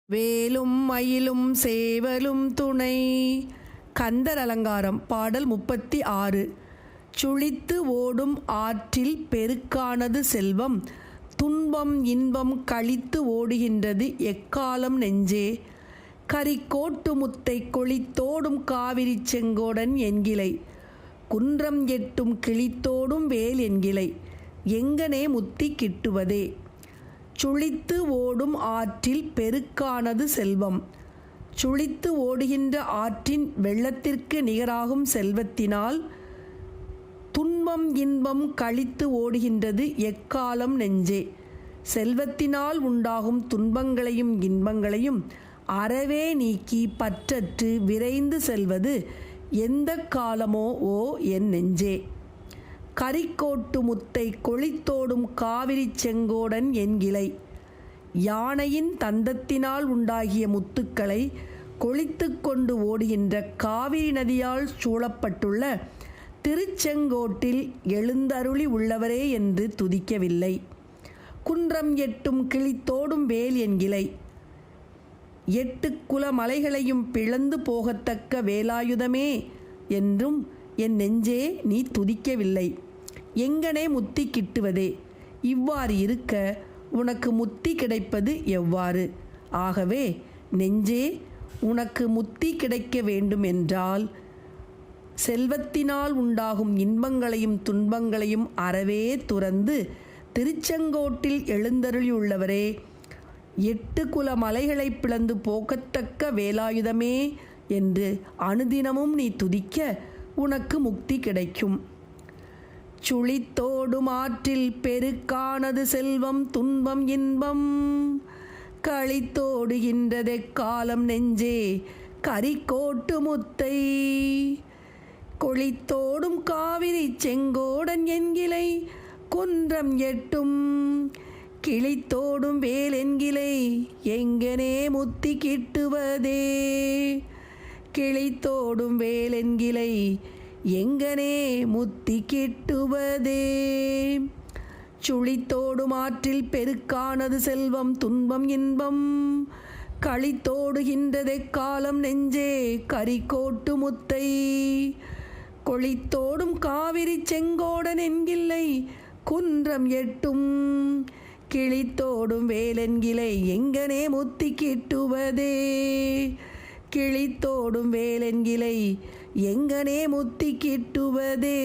வேலும் மயிலும் சேவலும் துணை. கந்தர் அலங்காரம் பாடல் 36. சுழித்து ஓடும் ஆற்றில் பெருக்கானது செல்வம், துன்பம் இன்பம் கழித்து ஓடுகின்றது எக்காலம் நெஞ்சே. கரிக்கோட்டு முத்தை கொளித்தோடும் காவிரி செங்கோடன் என்கிளை, குன்றம் எட்டும் கிழித்தோடும் வேல் என்கிளை, எங்கனே முத்தி கிட்டுவதே. சுழித்து ஓடும் ஆற்றில் பெருக்கானது செல்வம். சுழித்து ஓடுகின்ற ஆற்றின் வெள்ளத்திற்கு நிகராகும் செல்வத்தினால் துன்பம் இன்பம் கழித்து ஓடுகின்றது எக்காலம் நெஞ்சே. செல்வத்தினால் உண்டாகும் துன்பங்களையும் இன்பங்களையும் அறவே நீக்கி பற்றற்று விரைந்து செல்வது எந்த காலமோ ஓ என் நெஞ்சே. கரிக்கோட்டு முத்தை கொளித்தோடும் காவிரி செங்கோடன் என்கிளை, யானையின் தந்தத்தினால் உண்டாகிய முத்துக்களை கொளித்து கொண்டு ஓடுகின்ற காவிரி நதியால் சூழப்பட்டுள்ள திருச்செங்கோட்டில் எழுந்தருளி உள்ளவரே என்று துதிக்கவில்லை. குன்றம் எட்டும் கிழித்தோடும் வேல் என்கிளை, 8 குல மலைகளையும் பிளந்து போகத்தக்க வேலாயுதமே என்றும் என் நெஞ்சே நீ துதிக்கவில்லை. எங்கனே முத்தி கிட்டுவதே. இவ்வாறு இருக்க உனக்கு முத்தி கிடைப்பது எவ்வாறு? ஆகவே நெஞ்சே, உனக்கு முத்தி கிடைக்க வேண்டும் என்றால் செல்வத்தினால் உண்டாகும் இன்பங்களையும் துன்பங்களையும் அறவே துறந்து திருச்செங்கோட்டில் எழுந்தருளியுள்ளவரே, 8 குல மலைகளை பிளந்து போகத்தக்க வேலாயுதமே என்று அனுதினமும் நீ துதிக்க உனக்கு முக்தி கிடைக்கும். சுழித்தோடும் ஆற்றில் பெருக்கானது செல்வம், துன்பம் இன்பம் கழித்தோடுகின்றதெக்காலம் நெஞ்சே. கரிக்கோட்டு முத்தை கொளித்தோடும் காவிரி செங்கோடன் என்கிளை, குன்றம் எட்டும் கிழித்தோடும் வேல் என்கிளை, எங்கனே முத்தி கிட்டுவதே. கிழித்தோடும் வேல் என்கிளை, எங்கனே முத்தி கிட்டுவதே. சுழித்தோடும் ஆற்றில் பெருக்கானது செல்வம், துன்பம் இன்பம் கழித்தோடுகின்றதெக்காலம் நெஞ்சே. கரிக்கோட்டு முத்தை கொளித்தோடும் காவிரி செங்கோடன் என்கிளை, குன்றம் எட்டும் கிழித்தோடும் வேலென்கிளை, எங்கனே முத்தி கிட்டுவதே. கிழித்தோடும் வேலென்கிளை, எங்கனே முத்தி கிட்டுவதே.